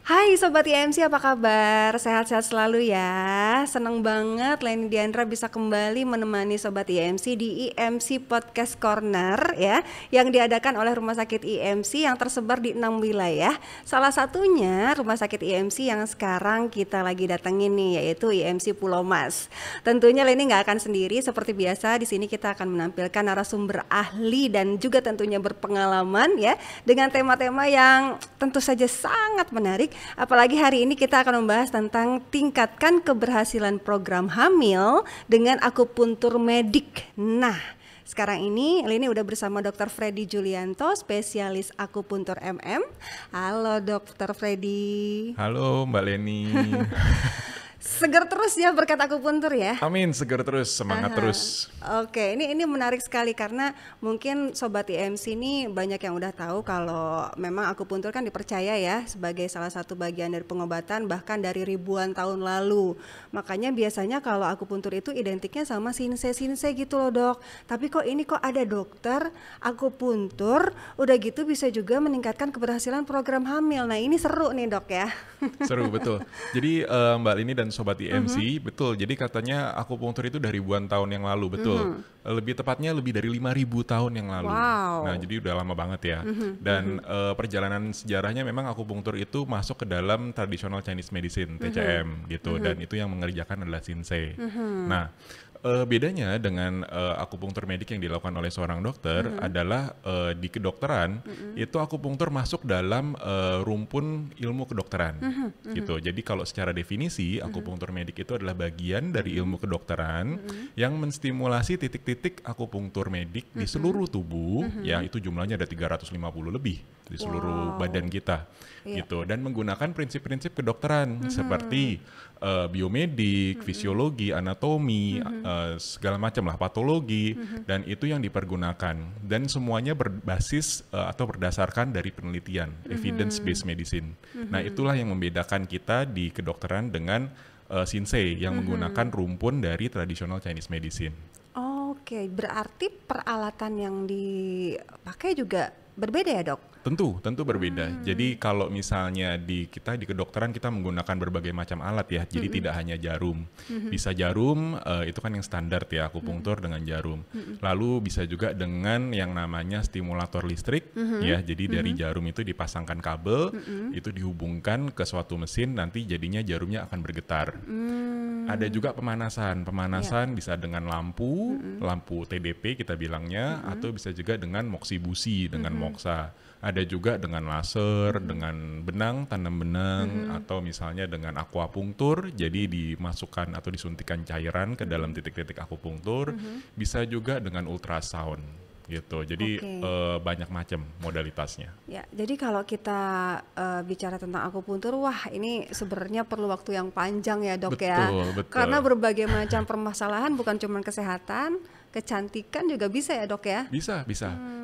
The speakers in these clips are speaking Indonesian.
Hai Sobat IMC, apa kabar? Sehat-sehat selalu ya. Seneng banget Leni Diandra bisa kembali menemani Sobat IMC di IMC Podcast Corner ya, yang diadakan oleh Rumah Sakit IMC yang tersebar di 6 wilayah. Salah satunya Rumah Sakit IMC yang sekarang kita lagi datengin nih, yaitu IMC Pulau Mas. Tentunya Leni nggak akan sendiri, seperti biasa di sini kita akan menampilkan narasumber ahli dan juga tentunya berpengalaman ya, dengan tema-tema yang tentu saja sangat menarik. Apalagi hari ini kita akan membahas tentang tingkatkan keberhasilan program hamil dengan akupuntur medik. Nah, sekarang ini Leni udah bersama Dr. Freddy Julianto, spesialis akupuntur MM. Halo Dr. Freddy. Halo Mbak Leni. Seger terus ya berkat akupuntur ya. Amin, seger terus, semangat terus. Oke, ini menarik sekali karena mungkin Sobat IMC ini banyak yang udah tahu kalau memang akupuntur kan dipercaya ya sebagai salah satu bagian dari pengobatan bahkan dari ribuan tahun lalu. Makanya biasanya kalau akupuntur itu identiknya sama sinse-sinse gitu loh dok. Tapi kok ini kok ada dokter akupuntur udah gitu bisa juga meningkatkan keberhasilan program hamil. Nah ini seru nih dok ya. Seru betul. Jadi Mbak Leni dan Sobat IMC, betul. Jadi katanya akupunktur itu dari ribuan tahun yang lalu, betul. Lebih tepatnya lebih dari 5.000 tahun yang lalu. Wow. Nah, jadi udah lama banget ya. Dan perjalanan sejarahnya memang akupunktur itu masuk ke dalam traditional Chinese medicine, TCM gitu. Dan itu yang mengerjakan adalah Shinsei. Nah, bedanya dengan akupunktur medik yang dilakukan oleh seorang dokter adalah di kedokteran itu akupunktur masuk dalam rumpun ilmu kedokteran gitu. Jadi kalau secara definisi akupunktur medik itu adalah bagian dari ilmu kedokteran yang menstimulasi titik-titik akupunktur medik di seluruh tubuh, ya itu jumlahnya ada 350 lebih di seluruh badan kita gitu, dan menggunakan prinsip-prinsip kedokteran seperti biomedik, fisiologi, anatomi, segala macam lah, patologi, dan itu yang dipergunakan dan semuanya berbasis atau berdasarkan dari penelitian, evidence-based medicine. Nah itulah yang membedakan kita di kedokteran dengan Shinsei yang menggunakan rumpun dari traditional Chinese medicine. Oke, berarti peralatan yang dipakai juga berbeda ya dok? Tentu berbeda. Jadi kalau misalnya kita di kedokteran kita menggunakan berbagai macam alat ya. Jadi tidak hanya jarum. Bisa jarum, itu kan yang standar ya, akupunktur dengan jarum. Lalu bisa juga dengan yang namanya stimulator listrik ya. Jadi dari jarum itu dipasangkan kabel, itu dihubungkan ke suatu mesin, nanti jadinya jarumnya akan bergetar. Ada juga pemanasan bisa dengan lampu TDP kita bilangnya, atau bisa juga dengan moksibusi, dengan moksa. Ada juga dengan laser, dengan benang, tanam benang, atau misalnya dengan akupunktur, jadi dimasukkan atau disuntikan cairan ke dalam titik-titik akupunktur. Bisa juga dengan ultrasound gitu. Jadi banyak macam modalitasnya. Ya, jadi kalau kita bicara tentang akupuntur, wah ini sebenarnya perlu waktu yang panjang ya dok. Betul. Karena berbagai macam permasalahan, bukan cuma kesehatan, kecantikan juga bisa ya dok ya? Bisa.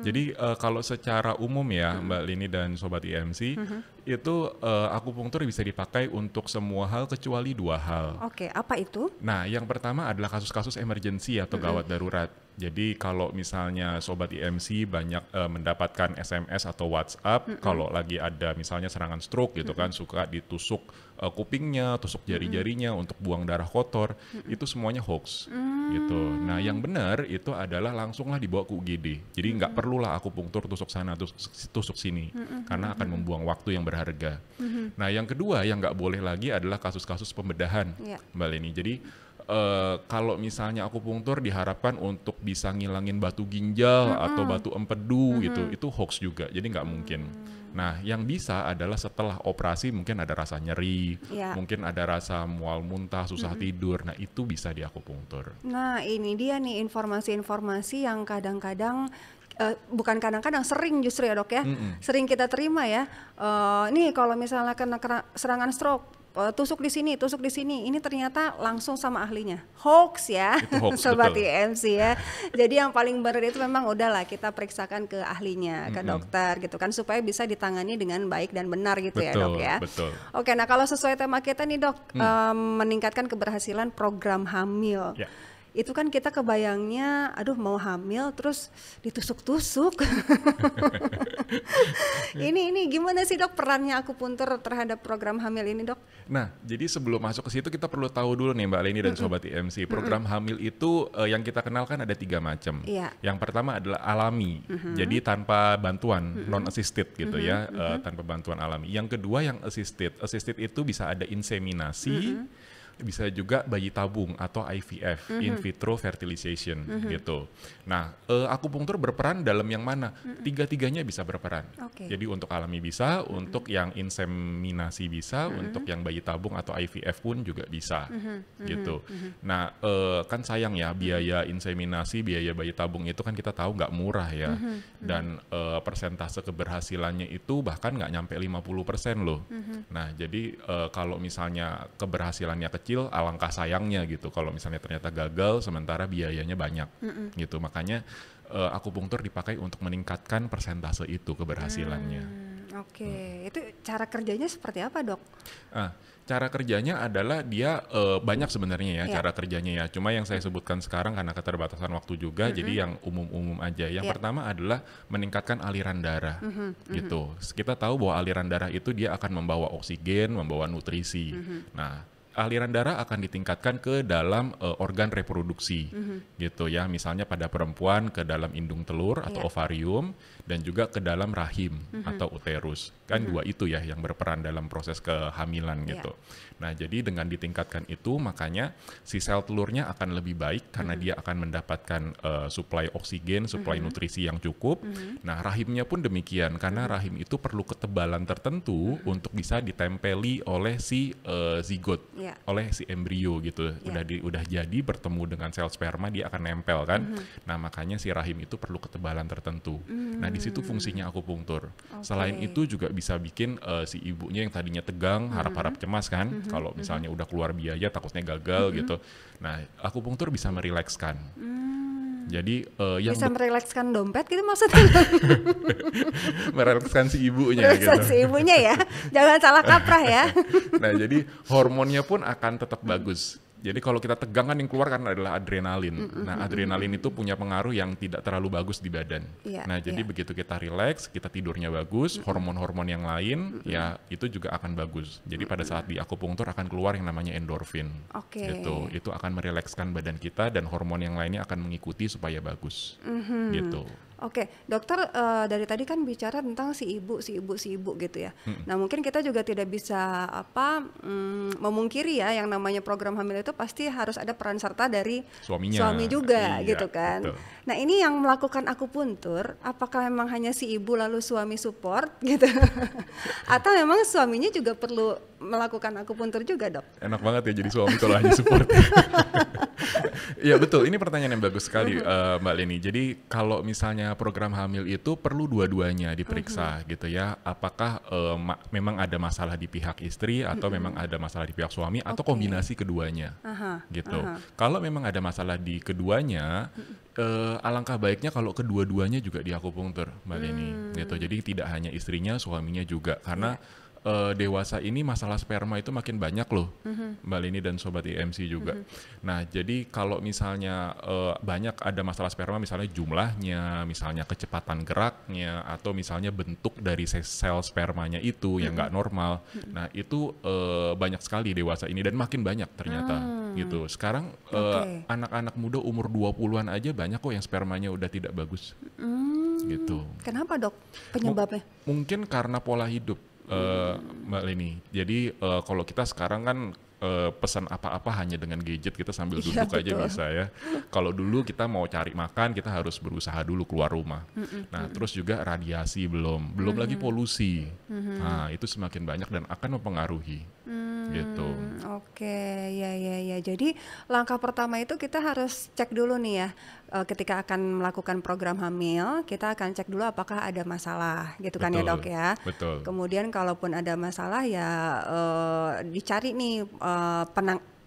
Jadi kalau secara umum ya Mbak Lini dan Sobat IMC, itu akupunktur bisa dipakai untuk semua hal kecuali 2 hal. Oke, apa itu? Nah yang pertama adalah kasus-kasus emergensi atau gawat darurat. Jadi kalau misalnya Sobat IMC banyak mendapatkan SMS atau WhatsApp, kalau lagi ada misalnya serangan stroke gitu kan, suka ditusuk kupingnya, tusuk jari-jarinya untuk buang darah kotor, itu semuanya hoax gitu. Nah yang benar itu adalah langsunglah dibawa ke UGD. Jadi nggak perlulah akupunktur tusuk sana, tusuk sini, karena akan membuang waktu yang berharga. Nah yang kedua yang nggak boleh lagi adalah kasus-kasus pembedahan, Mbak Leni. Jadi kalau misalnya akupunktur diharapkan untuk bisa ngilangin batu ginjal atau batu empedu gitu, itu hoax juga, jadi nggak mungkin. Nah yang bisa adalah setelah operasi mungkin ada rasa nyeri, mungkin ada rasa mual muntah, susah tidur, nah itu bisa diakupunktur. Nah ini dia nih informasi-informasi yang kadang-kadang bukan kadang-kadang, sering justru ya dok ya, sering kita terima ya. Nih kalau misalnya kena serangan stroke, tusuk di sini, ini ternyata langsung sama ahlinya. Hoax ya, Sobat IMC ya. Jadi yang paling benar itu memang udahlah kita periksakan ke ahlinya, ke dokter gitu kan, supaya bisa ditangani dengan baik dan benar gitu ya dok ya. Betul. Oke, nah kalau sesuai tema kita nih dok, meningkatkan keberhasilan program hamil. itu kan kita kebayangnya, aduh mau hamil terus ditusuk-tusuk. Ini gimana sih dok perannya akupuntur terhadap program hamil ini dok? Nah, jadi sebelum masuk ke situ kita perlu tahu dulu nih Mbak Leni dan Sobat IMC, program hamil itu yang kita kenalkan ada 3 macam. Yang pertama adalah alami, jadi tanpa bantuan, non-assisted gitu ya, tanpa bantuan alami. Yang kedua yang assisted itu bisa ada inseminasi, bisa juga bayi tabung atau IVF, in vitro fertilization gitu. Nah, akupunktur berperan dalam yang mana? Tiga-tiganya bisa berperan. Jadi untuk alami bisa, untuk yang inseminasi bisa, untuk yang bayi tabung atau IVF pun juga bisa gitu. Nah, kan sayang ya biaya inseminasi, biaya bayi tabung itu kan kita tahu nggak murah ya. Dan persentase keberhasilannya itu bahkan nggak nyampe 50% loh. Nah, jadi kalau misalnya keberhasilannya kecil, alangkah sayangnya gitu kalau misalnya ternyata gagal sementara biayanya banyak gitu. Makanya akupunktur dipakai untuk meningkatkan persentase itu keberhasilannya. Itu cara kerjanya seperti apa dok? Cara kerjanya adalah dia banyak sebenarnya ya cara kerjanya ya. Cuma yang saya sebutkan sekarang karena keterbatasan waktu juga, jadi yang umum-umum aja. Yang pertama adalah meningkatkan aliran darah gitu. Kita tahu bahwa aliran darah itu dia akan membawa oksigen, membawa nutrisi. Nah, aliran darah akan ditingkatkan ke dalam organ reproduksi gitu ya, misalnya pada perempuan ke dalam indung telur atau ovarium, dan juga ke dalam rahim atau uterus. Kan dua itu ya yang berperan dalam proses kehamilan gitu. Nah, jadi dengan ditingkatkan itu makanya si sel telurnya akan lebih baik karena dia akan mendapatkan suplai oksigen, suplai nutrisi yang cukup. Nah, rahimnya pun demikian karena rahim itu perlu ketebalan tertentu untuk bisa ditempeli oleh si zigot, oleh si embrio gitu. Udah jadi bertemu dengan sel sperma, dia akan nempel kan. Nah, makanya si rahim itu perlu ketebalan tertentu. Nah, di situ fungsinya akupunktur. Selain itu juga bisa bikin si ibunya yang tadinya tegang, harap-harap cemas kan, kalau misalnya udah keluar biaya takutnya gagal gitu. Nah, akupunktur bisa merilekskan. Jadi yang bisa merilekskan dompet gitu maksudnya? Merilekskan si ibunya gitu. Si ibunya ya, jangan salah kaprah ya. Nah, jadi hormonnya pun akan tetap bagus. Jadi kalau kita tegang kan yang keluar kan adalah adrenalin. Nah, adrenalin itu punya pengaruh yang tidak terlalu bagus di badan. Nah, jadi begitu kita rileks, kita tidurnya bagus, hormon-hormon yang lain ya itu juga akan bagus. Jadi pada saat di akupunktur akan keluar yang namanya endorfin. Gitu. Itu akan merilekskan badan kita dan hormon yang lainnya akan mengikuti supaya bagus. Gitu. Dokter dari tadi kan bicara tentang si ibu gitu ya. Nah, mungkin kita juga tidak bisa memungkiri ya yang namanya program hamil itu pasti harus ada peran serta dari suami juga gitu kan. Betul. Nah, ini yang melakukan akupuntur apakah memang hanya si ibu lalu suami support gitu? Atau memang suaminya juga perlu melakukan akupuntur juga, Dok? Enak banget ya jadi suami kalau hanya support. Iya betul, ini pertanyaan yang bagus sekali Mbak Leni. Jadi kalau misalnya program hamil itu perlu dua-duanya diperiksa gitu ya. Apakah memang ada masalah di pihak istri atau memang ada masalah di pihak suami atau kombinasi keduanya gitu. Kalau memang ada masalah di keduanya, alangkah baiknya kalau kedua-duanya juga diakupunktur Mbak Leni gitu. Jadi tidak hanya istrinya, suaminya juga karena dewasa ini masalah sperma itu makin banyak loh, Mbak Leni dan Sobat IMC juga. Nah, jadi kalau misalnya banyak ada masalah sperma, misalnya jumlahnya, misalnya kecepatan geraknya, atau misalnya bentuk dari sel spermanya itu yang nggak normal, nah itu banyak sekali dewasa ini dan makin banyak ternyata gitu. Sekarang anak-anak muda umur 20-an aja banyak kok yang spermanya udah tidak bagus gitu. Kenapa dok penyebabnya? Mungkin karena pola hidup. Mbak Leni, jadi kalau kita sekarang kan pesan apa-apa hanya dengan gadget, kita sambil duduk aja bisa ya. Kalau dulu kita mau cari makan kita harus berusaha dulu keluar rumah. Nah, terus juga radiasi belum lagi polusi. Nah, itu semakin banyak dan akan mempengaruhi. Gitu. Ya. Jadi langkah pertama itu kita harus cek dulu nih ya. Ketika akan melakukan program hamil, kita akan cek dulu apakah ada masalah, gitu kan ya dok ya. Betul. Kemudian kalaupun ada masalah ya dicari nih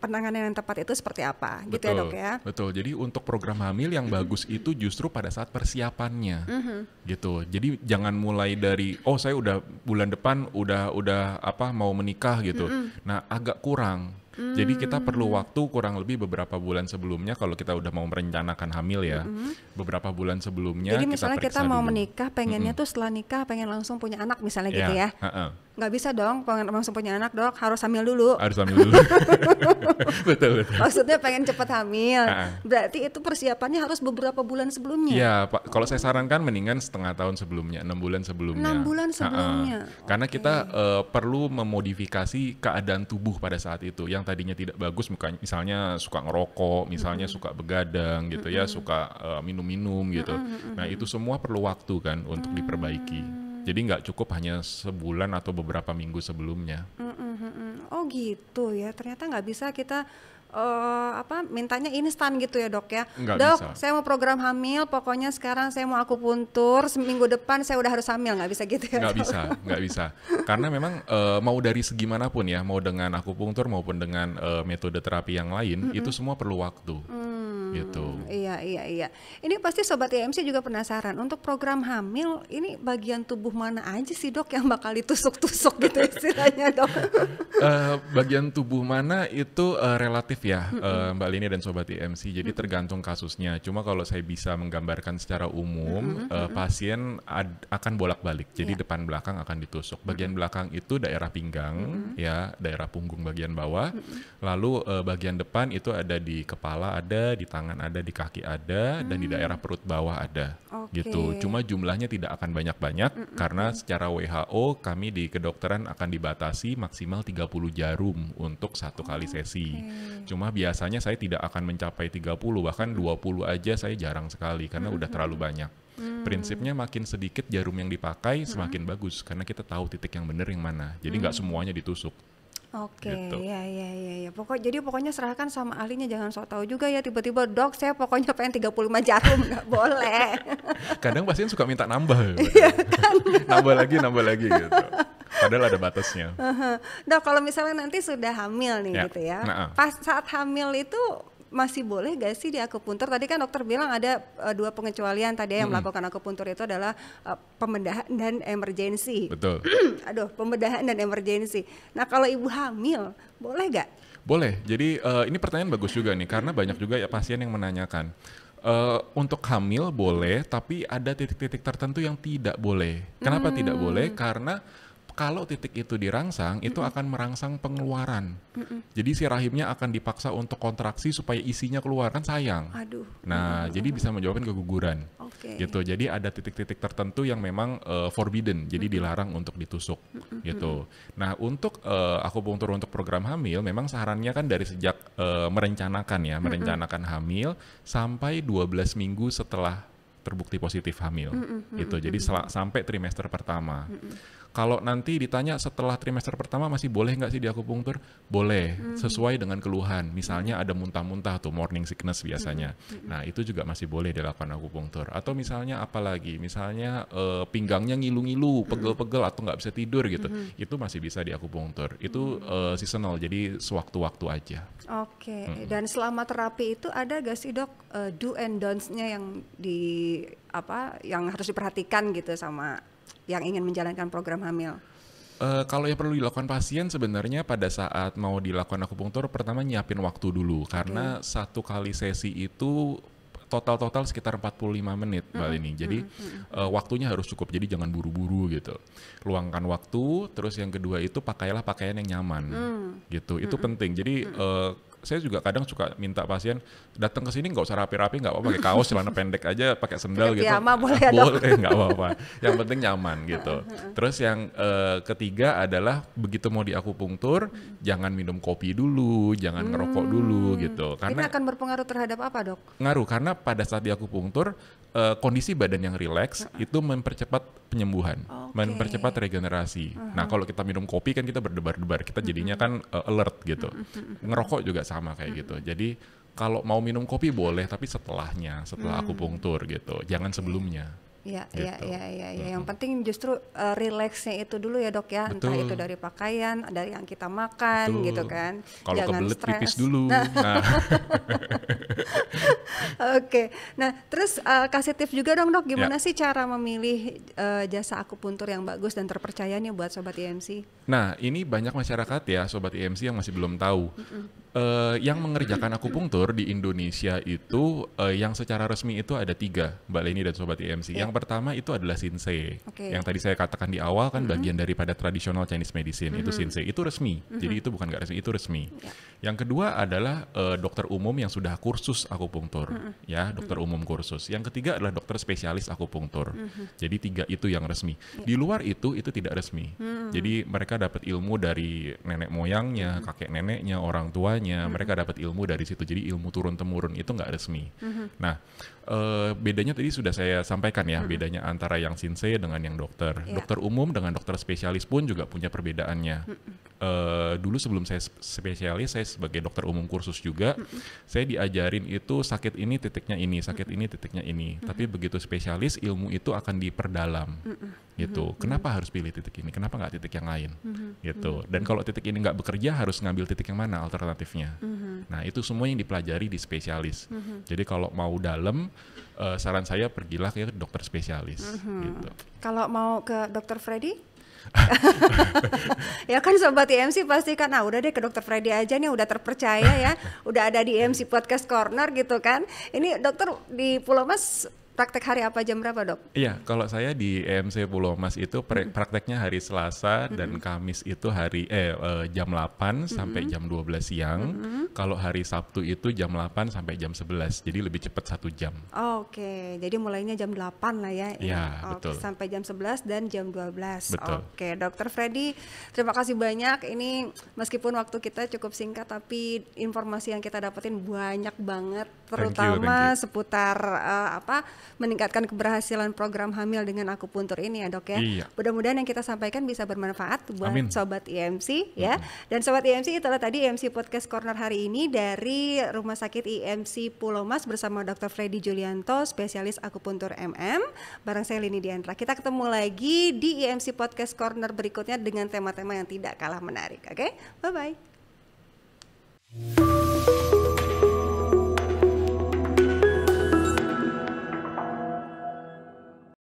penanganan yang tepat itu seperti apa, gitu ya dok ya. Betul. Jadi untuk program hamil yang bagus itu justru pada saat persiapannya, gitu. Jadi jangan mulai dari saya udah bulan depan udah mau menikah gitu. Nah, agak kurang. Jadi kita perlu waktu kurang lebih beberapa bulan sebelumnya kalau kita udah mau merencanakan hamil ya. Beberapa bulan sebelumnya Jadi misalnya kita mau dulu. menikah, pengennya tuh setelah nikah pengen langsung punya anak misalnya gitu ya. Nggak bisa dong pengen langsung punya anak, Dok, harus hamil dulu. Harus hamil dulu. Betul. Maksudnya pengen cepat hamil. Berarti itu persiapannya harus beberapa bulan sebelumnya. Iya, Pak. Kalau saya sarankan mendingan setengah tahun sebelumnya, 6 bulan sebelumnya. 6 bulan sebelumnya. Karena kita perlu memodifikasi keadaan tubuh pada saat itu. Yang tadinya tidak bagus, misalnya suka ngerokok, misalnya suka begadang gitu ya, suka minum-minum gitu. Nah itu semua perlu waktu kan untuk diperbaiki. Jadi nggak cukup hanya sebulan atau beberapa minggu sebelumnya. Oh gitu ya, ternyata nggak bisa kita mintanya instan gitu ya, Dok ya. Nggak Dok, bisa. saya mau program hamil, pokoknya sekarang saya mau akupuntur, seminggu depan saya udah harus hamil, nggak bisa gitu ya? Nggak bisa. Karena memang mau dari segi manapun ya, mau dengan akupunktur maupun dengan metode terapi yang lain, itu semua perlu waktu. Gitu. Iya. Ini pasti Sobat IMC juga penasaran, untuk program hamil ini bagian tubuh mana aja sih, Dok, yang bakal ditusuk-tusuk gitu istilahnya, Dok? Bagian tubuh mana itu relatif ya, Mbak Lini dan Sobat IMC, jadi tergantung kasusnya. Cuma kalau saya bisa menggambarkan secara umum, pasien akan bolak-balik, jadi depan belakang akan ditusuk. Bagian belakang itu daerah pinggang, ya, daerah punggung bagian bawah, lalu bagian depan itu ada di kepala, ada di tangan ada, di kaki ada, dan di daerah perut bawah ada, gitu. Cuma jumlahnya tidak akan banyak-banyak karena secara WHO kami di kedokteran akan dibatasi maksimal 30 jarum untuk satu kali sesi. Cuma biasanya saya tidak akan mencapai 30, bahkan 20 aja saya jarang sekali karena udah terlalu banyak. Prinsipnya makin sedikit jarum yang dipakai semakin bagus karena kita tahu titik yang benar yang mana. Jadi nggak semuanya ditusuk. Oke, gitu. ya. Jadi pokoknya serahkan sama ahlinya, jangan sok tahu juga ya tiba-tiba, Dok, saya pokoknya pengen 35 jarum, nggak boleh. Kadang pasien suka minta nambah. Iya kan? nambah lagi gitu. Padahal ada batasnya. Dok, kalau misalnya nanti sudah hamil nih gitu ya. Pas saat hamil itu masih boleh gak sih di akupuntur? Tadi kan dokter bilang ada 2 pengecualian tadi yang melakukan akupuntur itu adalah pembedahan dan emergensi. Betul. Pembedahan dan emergensi. Nah kalau ibu hamil boleh gak? Boleh. Jadi ini pertanyaan bagus juga nih karena banyak juga ya pasien yang menanyakan. Untuk hamil boleh, tapi ada titik-titik tertentu yang tidak boleh. Kenapa tidak boleh? Karena kalau titik itu dirangsang, itu akan merangsang pengeluaran. Jadi si rahimnya akan dipaksa untuk kontraksi supaya isinya keluar, kan sayang. Nah, jadi bisa menyebabkan keguguran. Gitu. Jadi ada titik-titik tertentu yang memang forbidden, jadi dilarang untuk ditusuk. Gitu. Nah, untuk akupunktur untuk program hamil, memang sarannya kan dari sejak merencanakan hamil sampai 12 minggu setelah terbukti positif hamil. Gitu. Jadi sampai trimester pertama. Kalau nanti ditanya setelah trimester pertama masih boleh nggak sih di akupunktur? Boleh, sesuai dengan keluhan. Misalnya ada muntah-muntah tuh, morning sickness biasanya. Nah itu juga masih boleh dilakukan akupunktur. Atau misalnya apalagi, misalnya pinggangnya ngilu-ngilu, pegel-pegel atau nggak bisa tidur gitu. Itu masih bisa di akupunktur. Itu seasonal, jadi sewaktu-waktu aja. Dan selama terapi itu ada gak sih, Dok, do and don'ts-nya yang harus diperhatikan gitu sama yang ingin menjalankan program hamil? Kalau yang perlu dilakukan pasien sebenarnya pada saat mau dilakukan akupunktur, pertama nyiapin waktu dulu. Karena satu kali sesi itu total sekitar 45 menit, Mbak Lini. Jadi waktunya harus cukup, jadi jangan buru-buru gitu. Luangkan waktu, terus yang kedua itu pakailah pakaian yang nyaman gitu. Itu penting. Jadi saya juga kadang suka minta pasien datang ke sini nggak usah rapi-rapi, nggak apa-apa, pakai kaos, celana pendek aja, pakai sendal gitu. Boleh, nggak apa-apa. Yang penting nyaman gitu. Terus yang ketiga adalah begitu mau diakupunktur, jangan minum kopi dulu, jangan ngerokok dulu gitu. Ini Karena akan berpengaruh terhadap apa, Dok? Ngaruh, karena pada saat diakupunktur kondisi badan yang rileks itu mempercepat penyembuhan, mempercepat regenerasi. Nah kalau kita minum kopi kan kita berdebar-debar, kita jadinya kan alert gitu. Ngerokok juga sama kayak gitu. Jadi kalau mau minum kopi boleh, tapi setelah akupunktur gitu, jangan sebelumnya. Iya, gitu. Yang penting justru rileksnya itu dulu ya dok ya, entah Betul. itu dari pakaian, dari yang kita makan Betul. gitu kan. Kalau Jangan kebelet pipis stres. dulu. Nah, Nah, oke. Nah, terus kasih tips juga dong dok, ya. gimana sih cara memilih jasa akupuntur yang bagus dan terpercaya nih buat sobat IMC? Nah, ini banyak masyarakat ya, sobat IMC yang masih belum tahu. Yang mengerjakan akupunktur di Indonesia itu yang secara resmi itu ada 3, Mbak Leni dan sobat IMC. Yang pertama itu adalah Shinsei. Yang tadi saya katakan di awal kan bagian daripada tradisional Chinese medicine itu Shinsei. Itu resmi. Jadi itu bukan nggak resmi, itu resmi. Yang kedua adalah dokter umum yang sudah kursus akupunktur, ya, dokter umum kursus. Yang ketiga adalah dokter spesialis akupunktur. Jadi 3 itu yang resmi. Di luar itu tidak resmi. Jadi mereka dapat ilmu dari nenek moyangnya, kakek neneknya, orang tuanya. Mereka dapat ilmu dari situ. Jadi ilmu turun temurun itu nggak resmi. Nah, bedanya tadi sudah saya sampaikan ya, bedanya antara yang Shinsei dengan yang dokter. Dokter umum dengan dokter spesialis pun juga punya perbedaannya. Dulu sebelum saya spesialis, saya sebagai dokter umum kursus juga, saya diajarin itu sakit ini titiknya ini, sakit ini titiknya ini. Tapi begitu spesialis, ilmu itu akan diperdalam. Gitu. Kenapa harus pilih titik ini? Kenapa nggak titik yang lain? Gitu. Dan kalau titik ini nggak bekerja, harus ngambil titik yang mana alternatifnya? Nah, itu semua yang dipelajari di spesialis. Jadi kalau mau dalam, saran saya pergilah ke dokter spesialis. Gitu. Kalau mau ke dokter Freddy? Ya kan sobat IMC pasti kan, udah deh ke dokter Freddy aja nih, udah terpercaya ya, udah ada di IMC Podcast Corner gitu kan. Ini dokter di Pulau Mas praktek hari apa, jam berapa dok? Iya, kalau saya di EMC Pulau Mas itu prakteknya hari Selasa dan Kamis itu jam 8 sampai jam 12 siang. Kalau hari Sabtu itu jam 8 sampai jam 11, jadi lebih cepat 1 jam. Oke, jadi mulainya jam 8 lah ya. Iya, betul. Sampai jam 11 dan jam 12. Betul. Oke, dokter Freddy, terima kasih banyak. Ini meskipun waktu kita cukup singkat, tapi informasi yang kita dapetin banyak banget, terutama Thank you. seputar meningkatkan keberhasilan program hamil dengan akupuntur ini ya dok ya. Iya. Mudah-mudahan yang kita sampaikan bisa bermanfaat buat sobat IMC ya. Dan sobat IMC, itulah tadi IMC Podcast Corner hari ini dari Rumah Sakit IMC Pulau Mas bersama Dr. Freddy Julianto, spesialis akupuntur MM. Bareng saya Lini Diandra. Kita ketemu lagi di IMC Podcast Corner berikutnya dengan tema-tema yang tidak kalah menarik. Oke? Bye-bye.